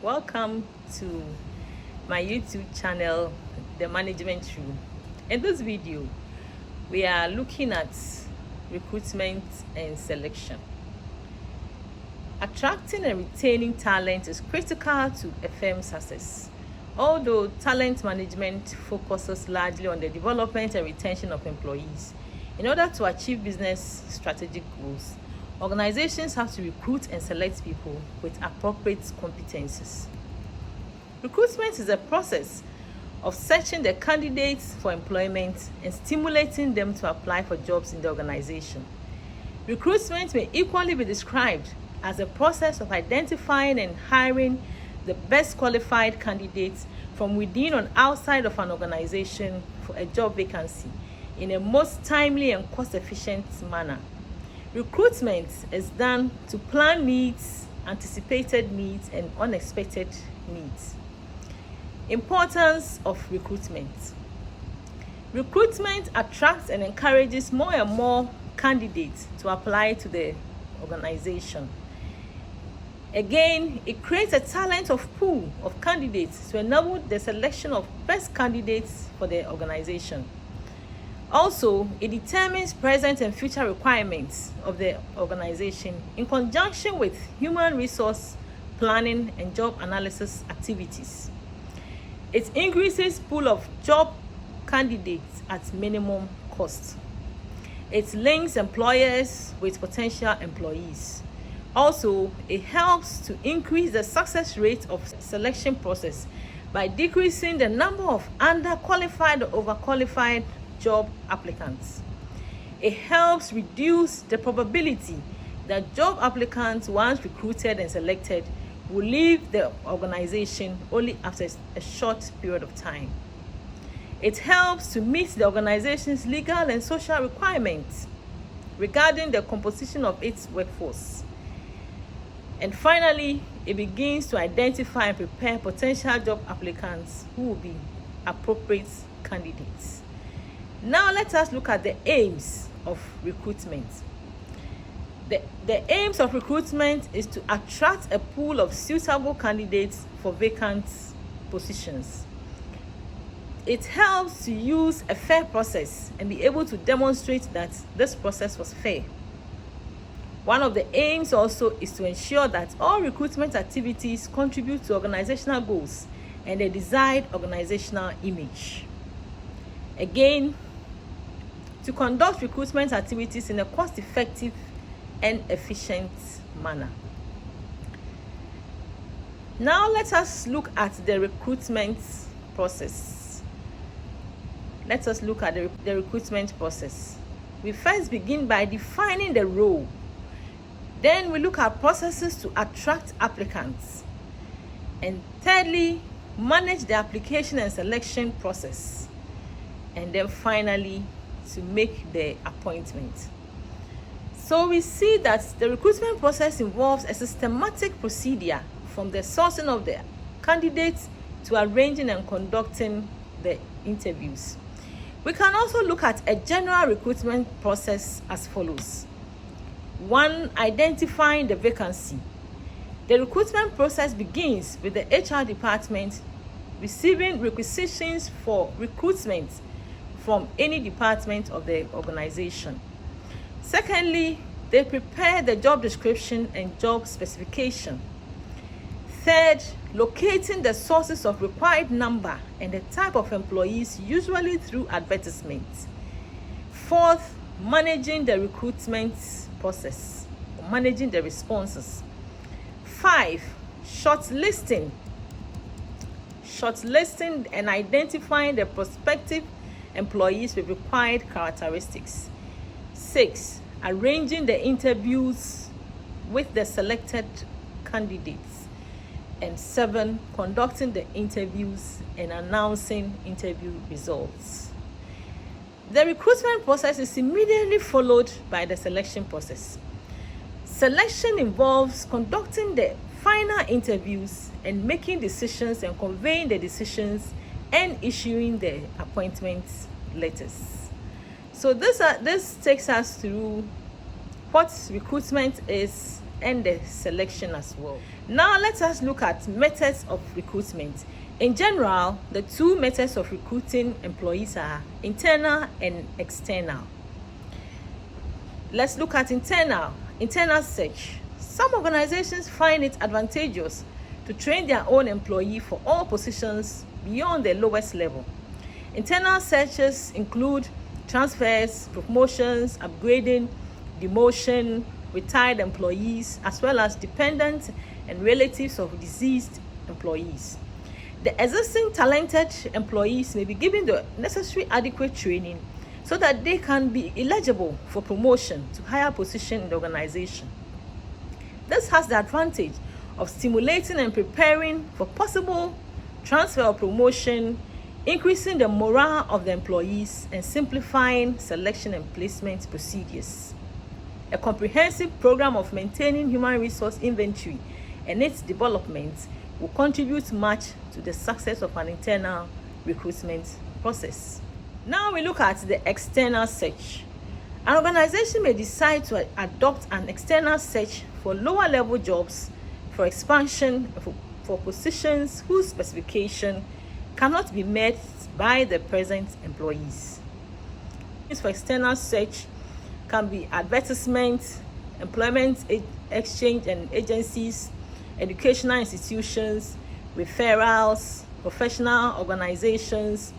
Welcome to my YouTube channel, The Management Room. In this video, we are looking at recruitment and selection. Attracting and retaining talent is critical to a firm's success. Although talent management focuses largely on the development and retention of employees, in order to achieve business strategic goals, organizations have to recruit and select people with appropriate competencies. Recruitment is a process of searching the candidates for employment and stimulating them to apply for jobs in the organization. Recruitment may equally be described as a process of identifying and hiring the best qualified candidates from within and outside of an organization for a job vacancy in a most timely and cost-efficient manner. Recruitment is done to plan needs, anticipated needs, and unexpected needs. Importance of recruitment. Recruitment attracts and encourages more and more candidates to apply to the organization. Again, it creates a talent of pool of candidates to enable the selection of best candidates for the organization. Also, it determines present and future requirements of the organization in conjunction with human resource planning and job analysis activities. It increases pool of job candidates at minimum cost. It links employers with potential employees. Also, it helps to increase the success rate of selection process by decreasing the number of underqualified or overqualified job applicants. It helps reduce the probability that job applicants, once recruited and selected, will leave the organization only after a short period of time. It helps to meet the organization's legal and social requirements regarding the composition of its workforce. And finally, it begins to identify and prepare potential job applicants who will be appropriate candidates. Now let us look at the aims of recruitment. The aims of recruitment is to attract a pool of suitable candidates for vacant positions. It helps to use a fair process and be able to demonstrate that this process was fair. One of the aims also is to ensure that all recruitment activities contribute to organizational goals and the desired organizational image. Again, to conduct recruitment activities in a cost-effective and efficient manner. Now let us look at the recruitment process. Let us look at the recruitment process. We first begin by defining the role. Then we look at processes to attract applicants. And thirdly, manage the application and selection process. And then finally, to make the appointment. So we see that the recruitment process involves a systematic procedure from the sourcing of the candidates to arranging and conducting the interviews. We can also look at a general recruitment process as follows. 1. Identifying the vacancy. The recruitment process begins with the HR department receiving requisitions for recruitment from any department of the organization. Secondly, they prepare the job description and job specification. Third, locating the sources of required number and the type of employees, usually through advertisements. Fourth, managing the recruitment process, managing the responses. 5. Shortlisting and identifying the prospective employees with required characteristics. 6. Arranging the interviews with the selected candidates. And 7. Conducting the interviews and announcing interview results. The recruitment process is immediately followed by the selection process. Selection involves conducting the final interviews and making decisions and conveying the decisions and issuing the appointment letters. So this takes us through what recruitment is and the selection as well. Now let us look at methods of recruitment. In general, the two methods of recruiting employees are internal and external. Let's look at internal search. Some organizations find it advantageous to train their own employee for all positions beyond the lowest level. Internal searches include transfers, promotions, upgrading, demotion, retired employees, as well as dependents and relatives of deceased employees. The existing talented employees may be given the necessary adequate training so that they can be eligible for promotion to higher position in the organization. This has the advantage of stimulating and preparing for possible transfer or promotion, increasing the morale of the employees, and simplifying selection and placement procedures. A comprehensive program of maintaining human resource inventory and its development will contribute much to the success of an internal recruitment process. Now we look at the external search. An organization may decide to adopt an external search for lower level jobs, for expansion, for positions whose specification cannot be met by the present employees. For external search can be advertisements, employment exchange and agencies, educational institutions, referrals, professional organizations,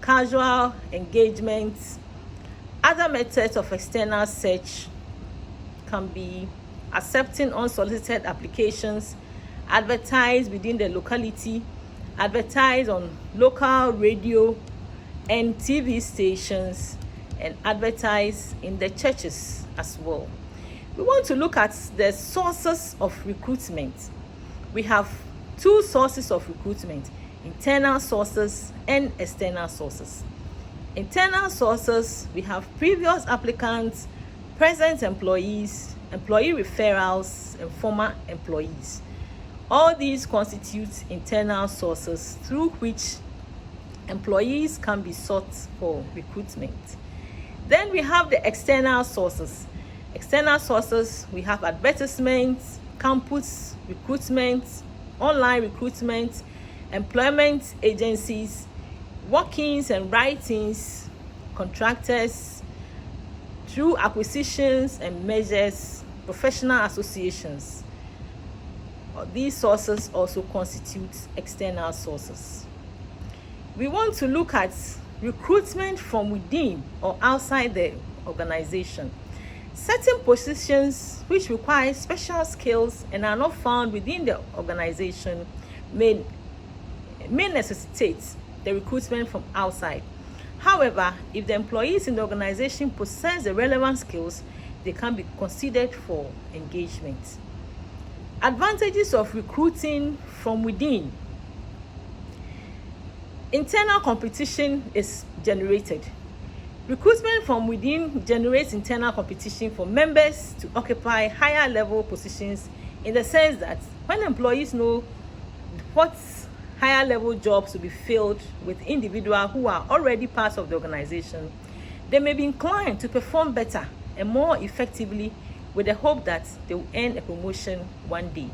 casual engagements. Other methods of external search can be accepting unsolicited applications, advertise within the locality, advertise on local radio and TV stations, and advertise in the churches as well. We want to look at the sources of recruitment. We have two sources of recruitment: internal sources and external sources. Internal sources, we have previous applicants, present employees, employee referrals, and former employees. All these constitute internal sources through which employees can be sought for recruitment. Then we have the external sources. External sources, we have advertisements, campus recruitment, online recruitment, employment agencies, walk-ins and write-ins, contractors, through acquisitions and mergers, professional associations. These sources also constitute external sources. We want to look at recruitment from within or outside the organization. Certain positions which require special skills and are not found within the organization may necessitate the recruitment from outside. However, if the employees in the organization possess the relevant skills, they can be considered for engagement. Advantages of recruiting from within. Internal competition is generated. Recruitment from within generates internal competition for members to occupy higher level positions, in the sense that when employees know what higher level jobs to be filled with individuals who are already part of the organization, they may be inclined to perform better and more effectively, with the hope that they will earn a promotion one day.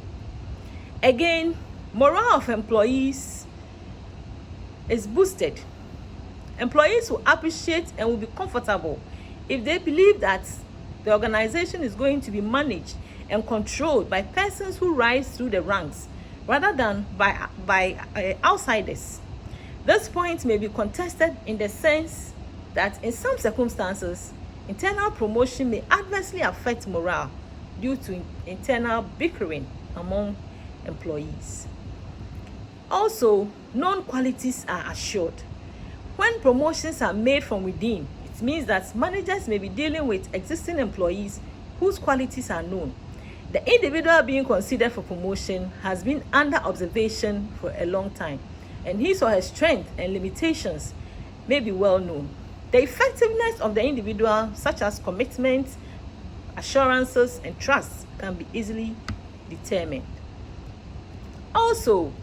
Again, morale of employees is boosted. Employees will appreciate and will be comfortable if they believe that the organization is going to be managed and controlled by persons who rise through the ranks rather than by outsiders. This point may be contested in the sense that in some circumstances, internal promotion may adversely affect morale due to internal bickering among employees. Also, known qualities are assured. When promotions are made from within, it means that managers may be dealing with existing employees whose qualities are known. The individual being considered for promotion has been under observation for a long time, and his or her strengths and limitations may be well known. The effectiveness of the individual, such as commitment, assurances, and trust, can be easily determined. Also,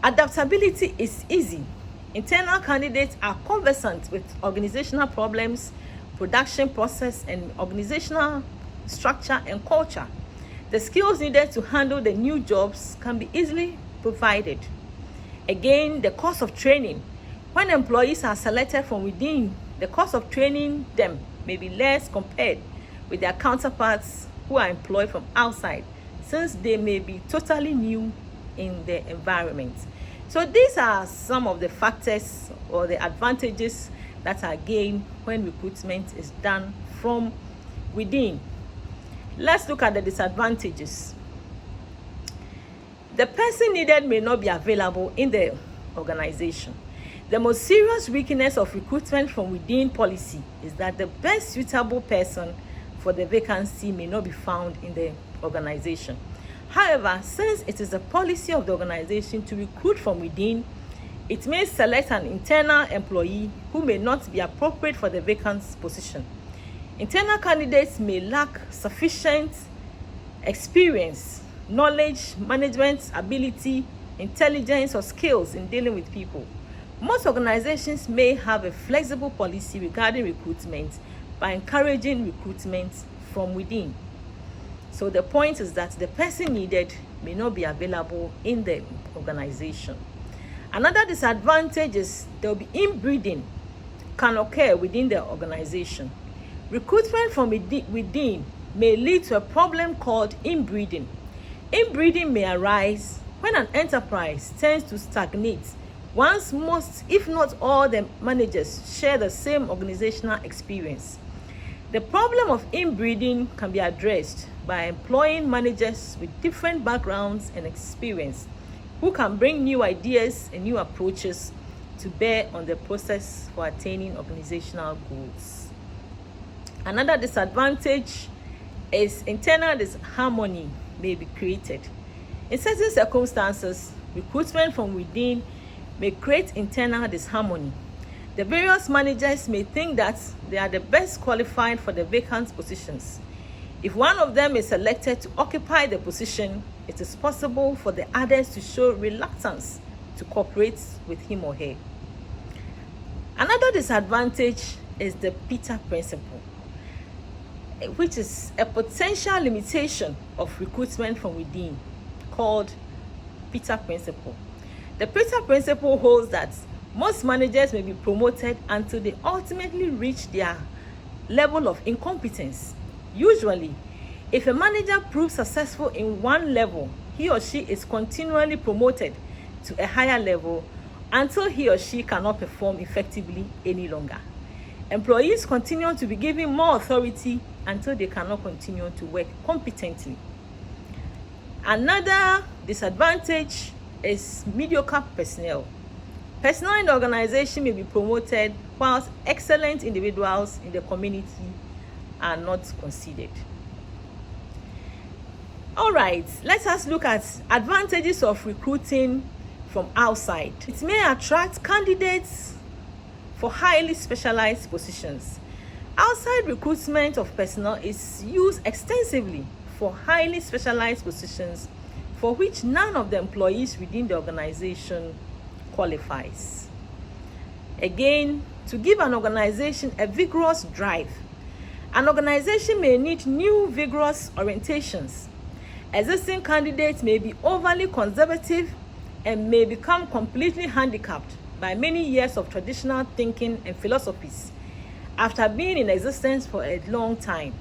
adaptability is easy. Internal candidates are conversant with organizational problems, production process, and organizational structure and culture. The skills needed to handle the new jobs can be easily provided. Again, the cost of training. When employees are selected from within, the cost of training them may be less compared with their counterparts who are employed from outside, since they may be totally new in the environment. So these are some of the factors or the advantages that are gained when recruitment is done from within. Let's look at the disadvantages. The person needed may not be available in the organization. The most serious weakness of recruitment from within policy is that the best suitable person for the vacancy may not be found in the organization. However, since it is the policy of the organization to recruit from within, it may select an internal employee who may not be appropriate for the vacant position. Internal candidates may lack sufficient experience, knowledge, management ability, intelligence, or skills in dealing with people. Most organizations may have a flexible policy regarding recruitment by encouraging recruitment from within. So the point is that the person needed may not be available in the organization. Another disadvantage is there will be inbreeding can occur within the organization. Recruitment from within may lead to a problem called inbreeding. Inbreeding may arise when an enterprise tends to stagnate once most, if not all, the managers share the same organizational experience. The problem of inbreeding can be addressed by employing managers with different backgrounds and experience who can bring new ideas and new approaches to bear on the process for attaining organizational goals. Another disadvantage is internal disharmony may be created. In certain circumstances, recruitment from within may create internal disharmony. The various managers may think that they are the best qualified for the vacant positions. If one of them is selected to occupy the position, it is possible for the others to show reluctance to cooperate with him or her. Another disadvantage is the Peter principle, which is a potential limitation of recruitment from within, called Peter principle. The Peter principle holds that most managers may be promoted until they ultimately reach their level of incompetence. Usually, if a manager proves successful in one level, he or she is continually promoted to a higher level until he or she cannot perform effectively any longer. Employees continue to be given more authority until they cannot continue to work competently. Another disadvantage is mediocre personnel. Personnel in the organization may be promoted whilst excellent individuals in the community are not considered. All right, let us look at advantages of recruiting from outside. It may attract candidates for highly specialized positions. Outside recruitment of personnel is used extensively for highly specialized positions for which none of the employees within the organization qualifies. Again, to give an organization a vigorous drive, an organization may need new vigorous orientations. Existing candidates may be overly conservative and may become completely handicapped by many years of traditional thinking and philosophies after being in existence for a long time.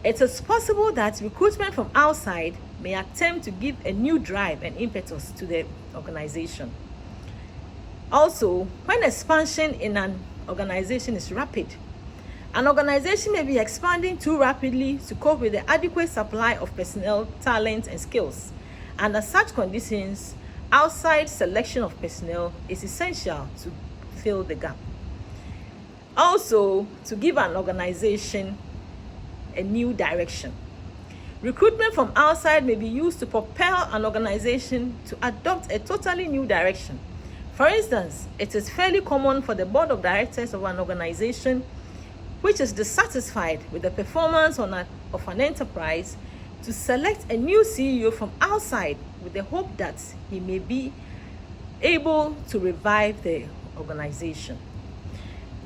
It is possible that recruitment from outside may attempt to give a new drive and impetus to the organization. Also, when expansion in an organization is rapid, an organization may be expanding too rapidly to cope with the adequate supply of personnel, talent, and skills. Under such conditions, outside selection of personnel is essential to fill the gap. Also, to give an organization a new direction. Recruitment from outside may be used to propel an organization to adopt a totally new direction. For instance, it is fairly common for the board of directors of an organization which is dissatisfied with the performance of an enterprise to select a new CEO from outside with the hope that he may be able to revive the organization.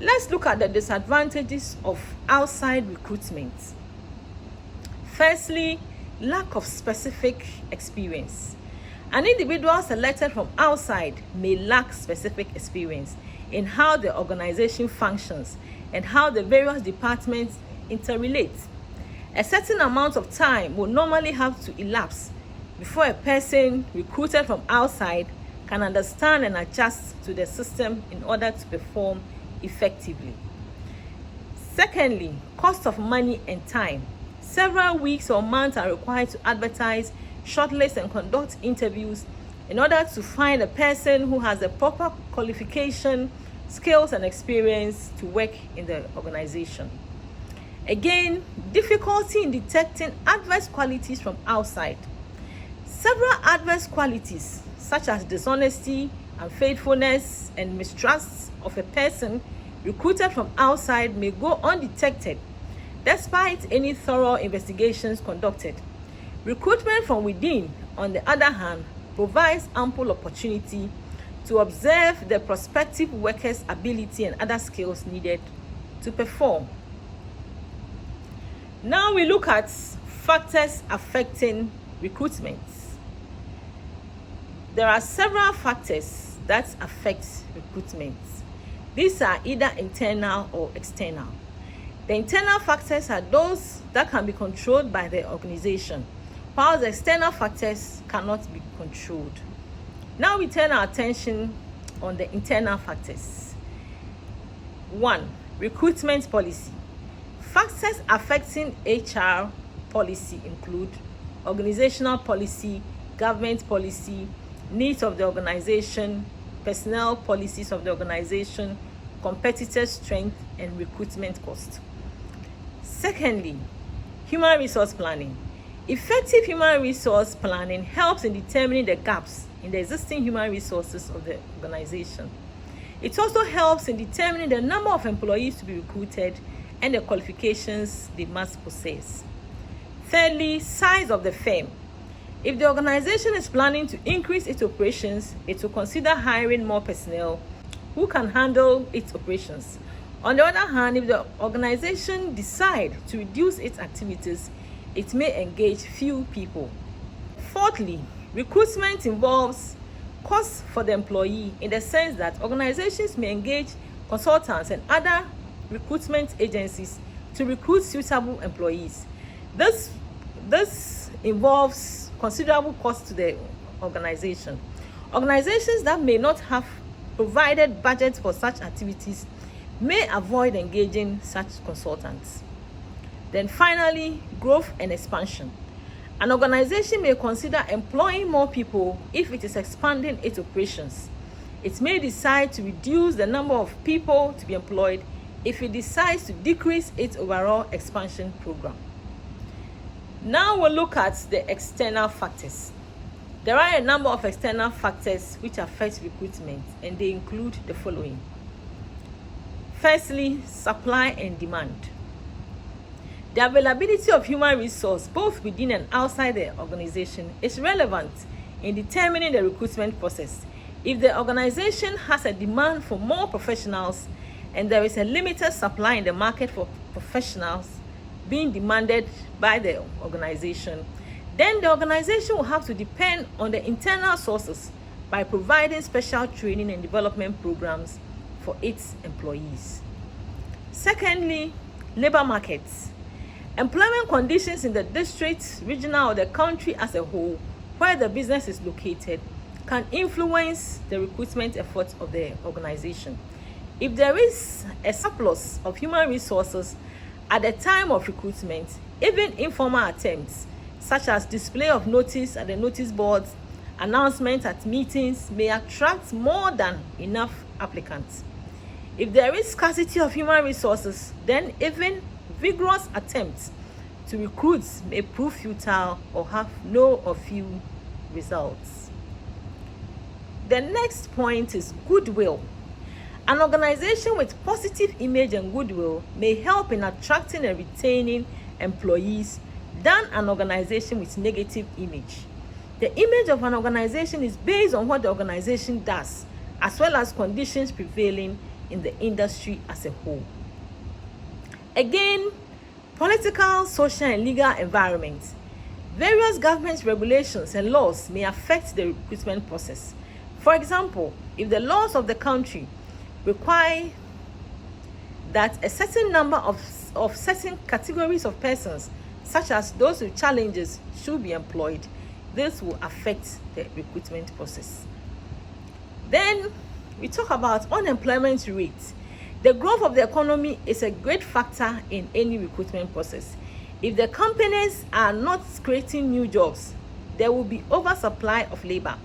Let's look at the disadvantages of outside recruitment. Firstly, lack of specific experience. An individual selected from outside may lack specific experience in how the organization functions and how the various departments interrelate. A certain amount of time will normally have to elapse before a person recruited from outside can understand and adjust to the system in order to perform effectively. Secondly, cost of money and time. Several weeks or months are required to advertise, shortlist, and conduct interviews in order to find a person who has the proper qualification, skills, and experience to work in the organization. Again, difficulty in detecting adverse qualities from outside. Several adverse qualities, such as dishonesty, unfaithfulness, and mistrust of a person recruited from outside, may go undetected despite any thorough investigations conducted. Recruitment from within, on the other hand, provides ample opportunity to observe the prospective worker's ability and other skills needed to perform. Now we look at factors affecting recruitment. There are several factors that affect recruitment. These are either internal or external. The internal factors are those that can be controlled by the organization, while the external factors cannot be controlled. Now we turn our attention on the internal factors. 1. Recruitment policy. Factors affecting HR policy include organizational policy, government policy, needs of the organization, personnel policies of the organization, competitor strength, and recruitment cost. Secondly, human resource planning. Effective human resource planning helps in determining the gaps in the existing human resources of the organization. It also helps in determining the number of employees to be recruited and the qualifications they must possess. Thirdly, size of the firm. If the organization is planning to increase its operations, it will consider hiring more personnel who can handle its operations. On the other hand, if the organization decides to reduce its activities, it may engage few people. Fourthly, recruitment involves costs for the employee in the sense that organizations may engage consultants and other recruitment agencies to recruit suitable employees. This involves considerable cost to the organization. Organizations that may not have provided budgets for such activities may avoid engaging such consultants. Then finally, growth and expansion. An organization may consider employing more people if it is expanding its operations. It may decide to reduce the number of people to be employed if it decides to decrease its overall expansion program. Now we'll look at the external factors. There are a number of external factors which affect recruitment, and they include the following. Firstly, supply and demand. The availability of human resource, both within and outside the organization, is relevant in determining the recruitment process. If the organization has a demand for more professionals and there is a limited supply in the market for professionals being demanded by the organization, then the organization will have to depend on the internal sources by providing special training and development programs for its employees. Secondly, labor markets. Employment conditions in the district, regional, or the country as a whole, where the business is located, can influence the recruitment efforts of the organization. If there is a surplus of human resources at the time of recruitment, even informal attempts, such as display of notice at the notice boards, announcements at meetings, may attract more than enough applicants. If there is scarcity of human resources, then even vigorous attempts to recruit may prove futile or have no or few results. The next point is goodwill. An organization with positive image and goodwill may help in attracting and retaining employees than an organization with negative image. The image of an organization is based on what the organization does, as well as conditions prevailing in the industry as a whole. Again, political, social, and legal environment. Various government regulations and laws may affect the recruitment process. For example, if the laws of the country require that a certain number of certain categories of persons, such as those with challenges, should be employed, this will affect the recruitment process. Then we talk about unemployment rate. The growth of the economy is a great factor in any recruitment process. If the companies are not creating new jobs, there will be oversupply of labor.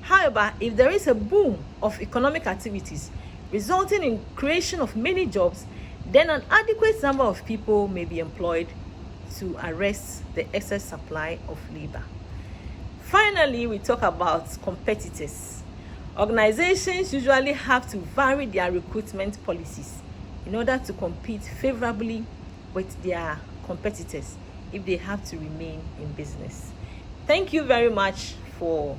However, if there is a boom of economic activities resulting in creation of many jobs, then an adequate number of people may be employed to arrest the excess supply of labor. Finally, we talk about competitors. Organizations usually have to vary their recruitment policies in order to compete favorably with their competitors if they have to remain in business. Thank you very much for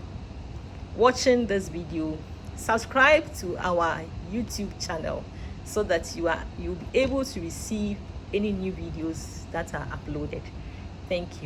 watching this video. Subscribe to our YouTube channel so that you'll be able to receive any new videos that are uploaded. Thank you.